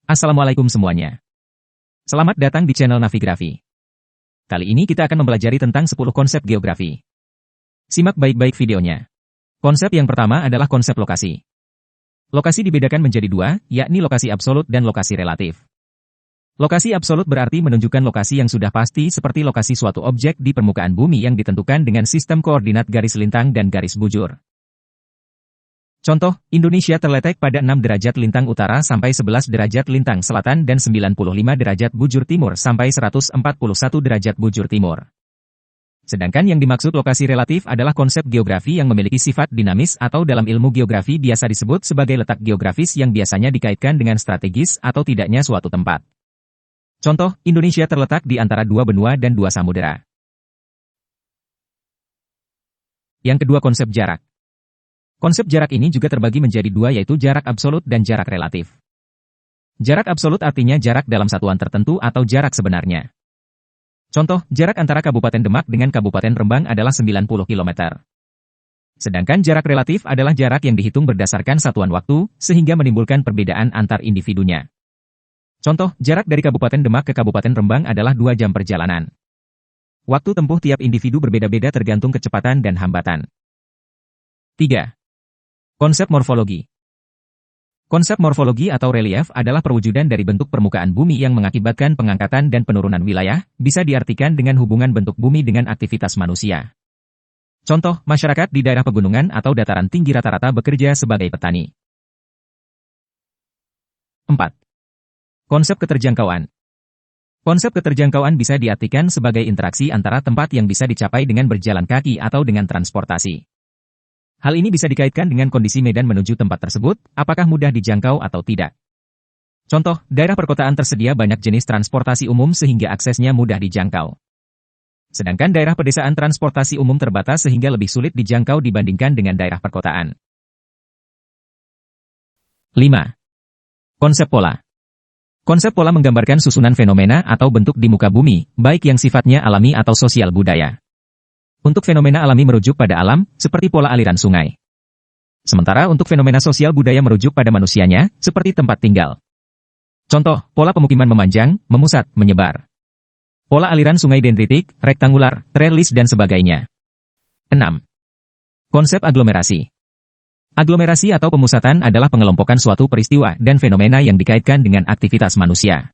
Assalamualaikum semuanya. Selamat datang di channel Navigrafi. Kali ini kita akan mempelajari tentang 10 konsep geografi. Simak baik-baik videonya. Konsep yang pertama adalah konsep lokasi. Lokasi dibedakan menjadi dua, yakni lokasi absolut dan lokasi relatif. Lokasi absolut berarti menunjukkan lokasi yang sudah pasti seperti lokasi suatu objek di permukaan bumi yang ditentukan dengan sistem koordinat garis lintang dan garis bujur. Contoh, Indonesia terletak pada 6 derajat lintang utara sampai 11 derajat lintang selatan dan 95 derajat bujur timur sampai 141 derajat bujur timur. Sedangkan yang dimaksud lokasi relatif adalah konsep geografi yang memiliki sifat dinamis atau dalam ilmu geografi biasa disebut sebagai letak geografis yang biasanya dikaitkan dengan strategis atau tidaknya suatu tempat. Contoh, Indonesia terletak di antara 2 benua dan 2 samudera. Yang kedua, konsep jarak. Konsep jarak ini juga terbagi menjadi dua, yaitu jarak absolut dan jarak relatif. Jarak absolut artinya jarak dalam satuan tertentu atau jarak sebenarnya. Contoh, jarak antara Kabupaten Demak dengan Kabupaten Rembang adalah 90 km. Sedangkan jarak relatif adalah jarak yang dihitung berdasarkan satuan waktu, sehingga menimbulkan perbedaan antar individunya. Contoh, jarak dari Kabupaten Demak ke Kabupaten Rembang adalah 2 jam perjalanan. Waktu tempuh tiap individu berbeda-beda tergantung kecepatan dan hambatan. 3. Konsep morfologi. Konsep morfologi atau relief adalah perwujudan dari bentuk permukaan bumi yang mengakibatkan pengangkatan dan penurunan wilayah, bisa diartikan dengan hubungan bentuk bumi dengan aktivitas manusia. Contoh, masyarakat di daerah pegunungan atau dataran tinggi rata-rata bekerja sebagai petani. 4. Konsep keterjangkauan. Konsep keterjangkauan bisa diartikan sebagai interaksi antara tempat yang bisa dicapai dengan berjalan kaki atau dengan transportasi. Hal ini bisa dikaitkan dengan kondisi medan menuju tempat tersebut, apakah mudah dijangkau atau tidak. Contoh, daerah perkotaan tersedia banyak jenis transportasi umum sehingga aksesnya mudah dijangkau. Sedangkan daerah pedesaan transportasi umum terbatas sehingga lebih sulit dijangkau dibandingkan dengan daerah perkotaan. 5. Konsep pola. Konsep pola menggambarkan susunan fenomena atau bentuk di muka bumi, baik yang sifatnya alami atau sosial budaya. Untuk fenomena alami merujuk pada alam, seperti pola aliran sungai. Sementara untuk fenomena sosial budaya merujuk pada manusianya, seperti tempat tinggal. Contoh, pola pemukiman memanjang, memusat, menyebar. Pola aliran sungai dendritik, rektangular, trellis dan sebagainya. 6. Konsep aglomerasi. Aglomerasi atau pemusatan adalah pengelompokan suatu peristiwa dan fenomena yang dikaitkan dengan aktivitas manusia.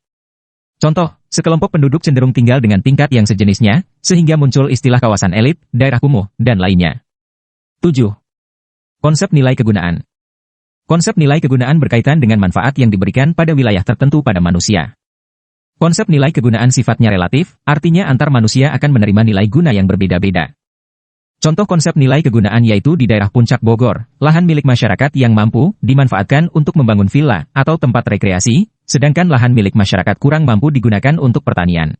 Contoh, sekelompok penduduk cenderung tinggal dengan tingkat yang sejenisnya, sehingga muncul istilah kawasan elit, daerah kumuh, dan lainnya. 7. Konsep nilai kegunaan. Konsep nilai kegunaan berkaitan dengan manfaat yang diberikan pada wilayah tertentu pada manusia. Konsep nilai kegunaan sifatnya relatif, artinya antar manusia akan menerima nilai guna yang berbeda-beda. Contoh konsep nilai kegunaan yaitu di daerah Puncak Bogor, lahan milik masyarakat yang mampu dimanfaatkan untuk membangun villa atau tempat rekreasi, sedangkan lahan milik masyarakat kurang mampu digunakan untuk pertanian.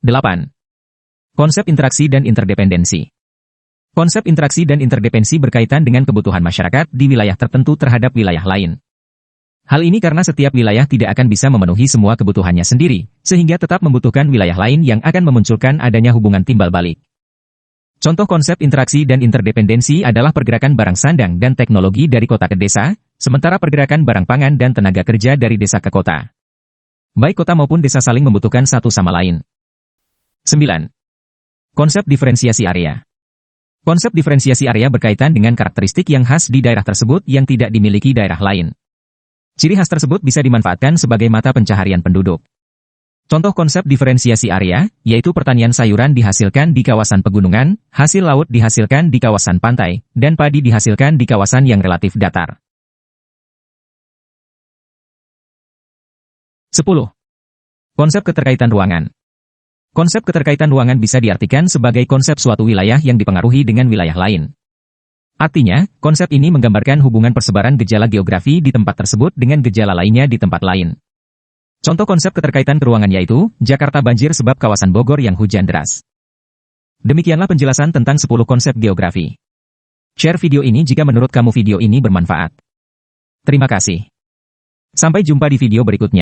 8. Konsep interaksi dan interdependensi. Konsep interaksi dan interdependensi berkaitan dengan kebutuhan masyarakat di wilayah tertentu terhadap wilayah lain. Hal ini karena setiap wilayah tidak akan bisa memenuhi semua kebutuhannya sendiri, sehingga tetap membutuhkan wilayah lain yang akan memunculkan adanya hubungan timbal balik. Contoh konsep interaksi dan interdependensi adalah pergerakan barang sandang dan teknologi dari kota ke desa, sementara pergerakan barang pangan dan tenaga kerja dari desa ke kota. Baik kota maupun desa saling membutuhkan satu sama lain. 9. Konsep diferensiasi area. Konsep diferensiasi area berkaitan dengan karakteristik yang khas di daerah tersebut yang tidak dimiliki daerah lain. Ciri khas tersebut bisa dimanfaatkan sebagai mata pencaharian penduduk. Contoh konsep diferensiasi area, yaitu pertanian sayuran dihasilkan di kawasan pegunungan, hasil laut dihasilkan di kawasan pantai, dan padi dihasilkan di kawasan yang relatif datar. 10. Konsep keterkaitan ruangan. Konsep keterkaitan ruangan bisa diartikan sebagai konsep suatu wilayah yang dipengaruhi dengan wilayah lain. Artinya, konsep ini menggambarkan hubungan persebaran gejala geografi di tempat tersebut dengan gejala lainnya di tempat lain. Contoh konsep keterkaitan ruangan yaitu, Jakarta banjir sebab kawasan Bogor yang hujan deras. Demikianlah penjelasan tentang 10 konsep geografi. Share video ini jika menurut kamu video ini bermanfaat. Terima kasih. Sampai jumpa di video berikutnya.